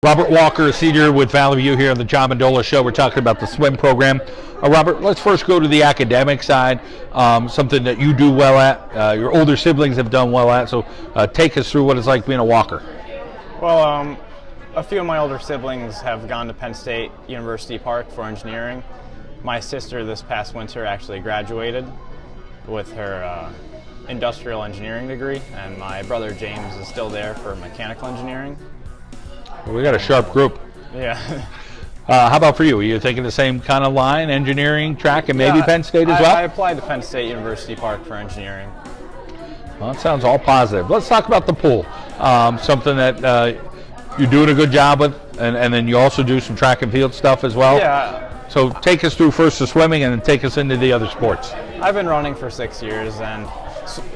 Robert Walker, a senior with Valley View here on the John Mendola Show. We're talking about the swim program. Robert, let's first go to the academic side, something that you do well at, your older siblings have done well at, so take us through what it's like being a walker. Well, a few of my older siblings have gone to Penn State University Park for engineering. My sister this past winter actually graduated with her industrial engineering degree, and my brother James is still there for mechanical engineering. Well, we got a sharp group. Yeah. How about for you? Are you thinking the same kind of line, engineering, track, and maybe Penn State as well? I applied to Penn State University Park for engineering. Well, that sounds all positive. Let's talk about the pool. Something that you're doing a good job with, and then you also do some track and field stuff as well. Yeah. So take us through first the swimming and then take us into the other sports. I've been running for 6 years, and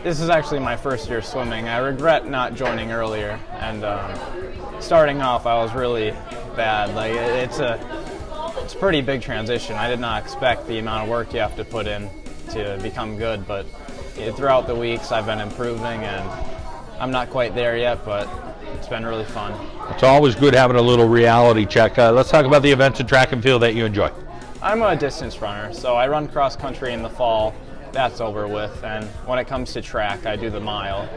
this is actually my first year swimming. I regret not joining earlier, and starting off I was really bad. Like it's a pretty big transition. I did not expect the amount of work you have to put in to become good, but throughout the weeks I've been improving, and I'm not quite there yet, but it's been really fun. It's always good having a little reality check. Let's talk about the events in track and field that you enjoy. I'm a distance runner, so I run cross country in the fall. That's over with, and when it comes to track, I do the mile.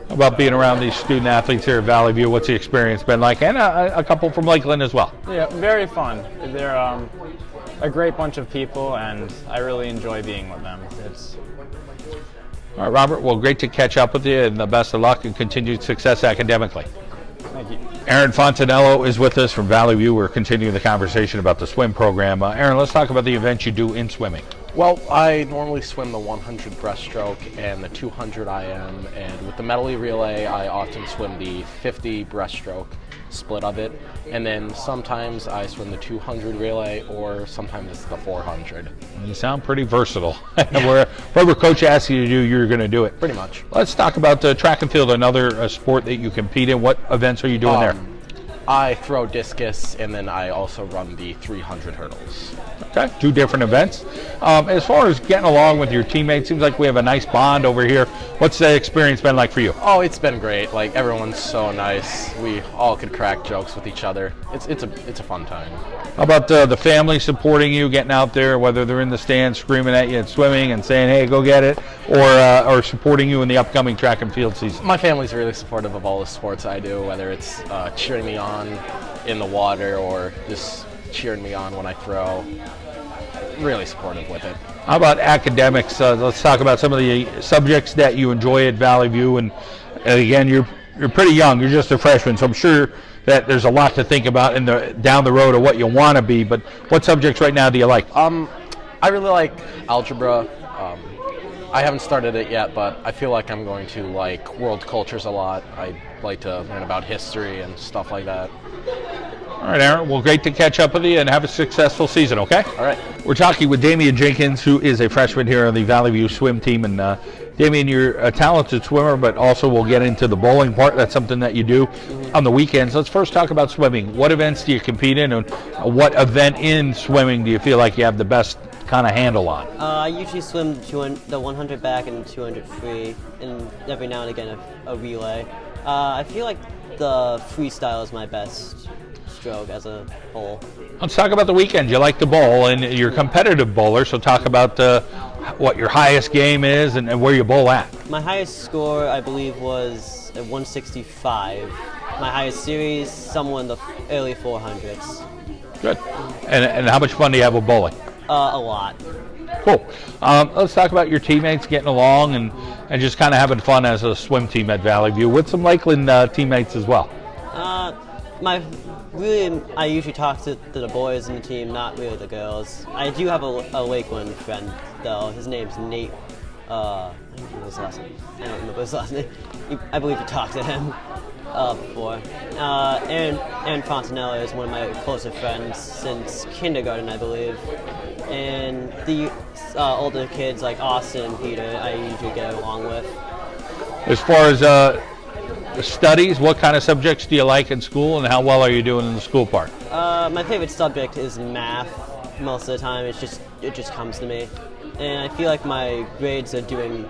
How about being around these student athletes here at Valley View? What's the experience been like? And a couple from Lakeland as well. Yeah, very fun. They're a great bunch of people, and I really enjoy being with them. All right, Robert, well, great to catch up with you, and the best of luck and continued success academically. Thank you. Aaron Fontanello is with us from Valley View. We're continuing the conversation about the swim program. Aaron, let's talk about the events you do in swimming. Well, I normally swim the 100 breaststroke and the 200 IM, and with the medley relay, I often swim the 50 breaststroke split of it, and then sometimes I swim the 200 relay, or sometimes it's the 400. You sound pretty versatile. Whatever coach asks you to do, you're going to do it. Pretty much. Let's talk about track and field, another sport that you compete in. What events are you doing there? I throw discus, and then I also run the 300 hurdles. Okay, two different events. As far as getting along with your teammates, seems like we have a nice bond over here. What's the experience been like for you? Oh, it's been great. Like, everyone's so nice. We all could crack jokes with each other. It's a fun time. How about the family supporting you, getting out there, whether they're in the stands screaming at you and swimming and saying, hey, go get it, or supporting you in the upcoming track and field season? My family's really supportive of all the sports I do, whether it's cheering me on in the water or just cheering me on when I throw. Really supportive with it. How about academics? Let's talk about some of the subjects that you enjoy at Valley View. And again, you're pretty young. You're just a freshman, so I'm sure that there's a lot to think about down the road of what you want to be. But what subjects right now do you like? I really like algebra. I haven't started it yet, but I feel like I'm going to like world cultures a lot. I like to learn about history and stuff like that. All right, Aaron. Well, great to catch up with you, and have a successful season, okay? All right. We're talking with Damian Jenkins, who is a freshman here on the Valley View swim team. And Damian, you're a talented swimmer, but also we'll get into the bowling part. That's something that you do on the weekends. Let's first talk about swimming. What events do you compete in, and what event in swimming do you feel like you have the best kind of handle on? I usually swim the 100 back and 200 free, and every now and again a relay. I feel like the freestyle is my best stroke as a whole. Let's talk about the weekend. You like to bowl, and you're a competitive bowler, so talk about what your highest game is and where you bowl at. My highest score, I believe, was at 165. My highest series, somewhere in the early 400s. Good. And how much fun do you have with bowling? A lot. Cool. Let's talk about your teammates getting along and just kind of having fun as a swim team at Valley View with some Lakeland teammates as well. I usually talk to the boys in the team, not really the girls. I do have a Lakeland friend, though. His name's Nate. I don't remember his last name. I believe you talked to him before. Aaron Fontanello is one of my closest friends since kindergarten, I believe. And the older kids like Austin and Peter, I usually get along with. As far as studies, what kind of subjects do you like in school, and how well are you doing in the school part? My favorite subject is math. Most of the time, it just comes to me, and I feel like my grades are doing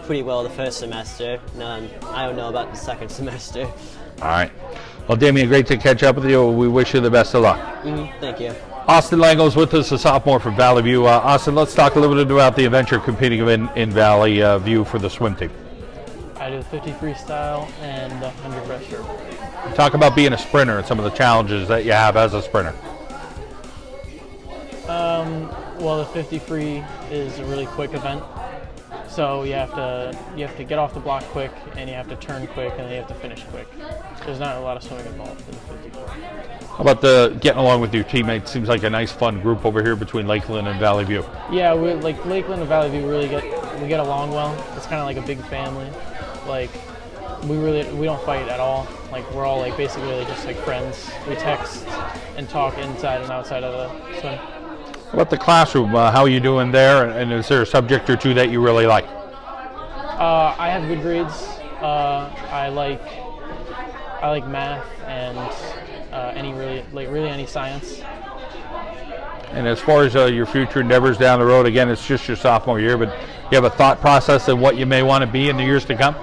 pretty well the first semester. I don't know about the second semester. All right. Well, Damien, great to catch up with you. We wish you the best of luck. Thank you. Austin Lango's with us, a sophomore from Valley View. Austin, let's talk a little bit about the event you're competing in Valley View for the swim team. I do 50 freestyle and 100 breaststroke. Talk about being a sprinter and some of the challenges that you have as a sprinter. Well, the 50 free is a really quick event, so you have to get off the block quick, and you have to turn quick, and then you have to finish quick. There's not a lot of swimming involved in the 50 free. How about the getting along with your teammates? Seems like a nice, fun group over here between Lakeland and Valley View. Yeah, we like Lakeland and Valley View really get along well. It's kind of like a big family. Like we don't fight at all. Like we're all like basically just like friends. We text and talk inside and outside of the swim. How about the classroom? How are you doing there? And is there a subject or two that you really like? I have good grades. I like math and any science. And as far as your future endeavors down the road, again, it's just your sophomore year, but you have a thought process of what you may want to be in the years to come?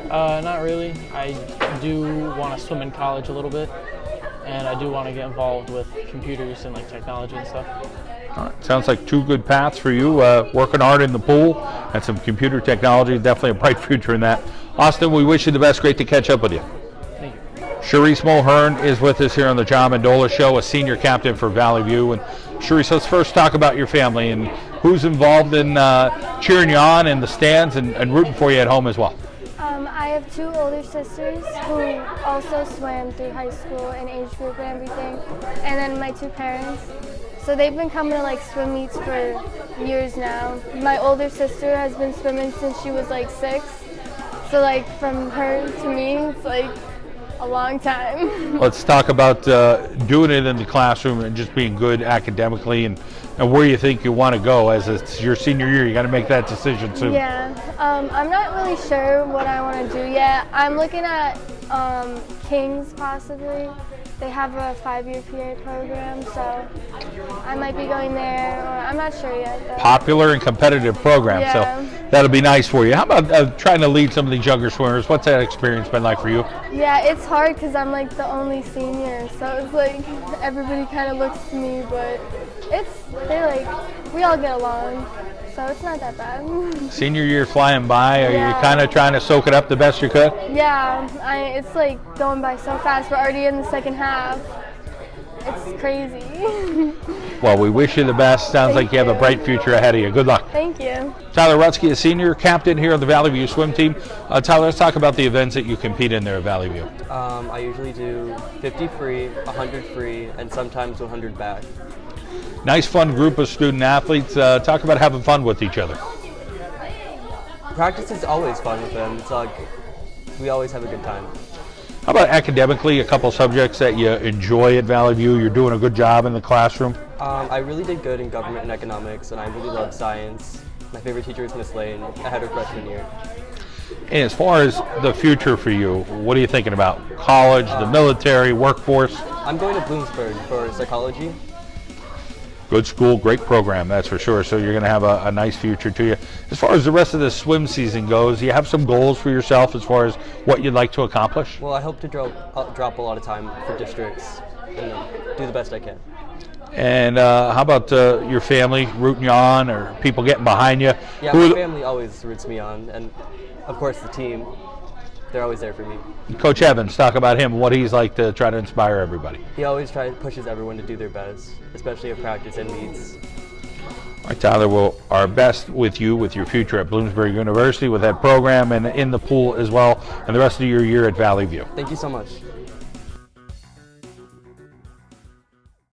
Not really. I do want to swim in college a little bit, and I do want to get involved with computers and like technology and stuff. All right. Sounds like two good paths for you, working hard in the pool and some computer technology. Definitely a bright future in that. Austin, we wish you the best. Great to catch up with you. Thank you. Charisse Mulhern is with us here on the John Mendola Show, a senior captain for Valley View. And Charisse, let's first talk about your family and who's involved in cheering you on in the stands and rooting for you at home as well. I have two older sisters who also swam through high school and age group and everything, and then my two parents. So they've been coming to like swim meets for years now. My older sister has been swimming since she was like 6. So like from her to me, it's like a long time. Let's talk about doing it in the classroom and just being good academically and where you think you want to go as it's your senior year. You got to make that decision soon. Yeah, I'm not really sure what I want to do yet. I'm looking at King's possibly. They have a 5-year PA program, so I might be going there, or I'm not sure yet. Though. Popular and competitive program, Yeah. so that'll be nice for you. How about trying to lead some of these younger swimmers? What's that experience been like for you? Yeah, it's hard because I'm like the only senior, so it's like everybody kind of looks to me, but we all get along, so it's not that bad. Senior year flying by, are you Yeah. kind of trying to soak it up the best you could? Yeah, it's like going by so fast. We're already in the second half. It's crazy. Well, we wish you the best. Sounds Thank like you have a you. bright future ahead of you. Good luck. Thank you. Tyler Rutsky, a senior captain here on the Valley View swim team. Tyler, let's talk about the events that you compete in there at Valley View. I usually do 50 free, 100 free, and sometimes 100 back. Nice, fun group of student athletes. Talk about having fun with each other. Practice is always fun with them. It's like we always have a good time. How about academically, a couple subjects that you enjoy at Valley View? You're doing a good job in the classroom. I really did good in government and economics, and I really love science. My favorite teacher is Miss Lane. I had her freshman year. And as far as the future for you, what are you thinking about? College, the military, workforce? I'm going to Bloomsburg for psychology. Good school, great program, that's for sure. So you're going to have a nice future to you. As far as the rest of the swim season goes, do you have some goals for yourself as far as what you'd like to accomplish? Well, I hope to drop a lot of time for districts and do the best I can. And how about your family rooting you on or people getting behind you? Yeah, Who- my family always roots me on, and of course the team. They're always there for me. Coach Evans, talk about him, what he's like to try to inspire everybody. He always pushes everyone to do their best, especially at practice and meets. All right, Tyler, well, our best with you, with your future at Bloomsburg University, with that program and in the pool as well, and the rest of your year at Valley View. Thank you so much.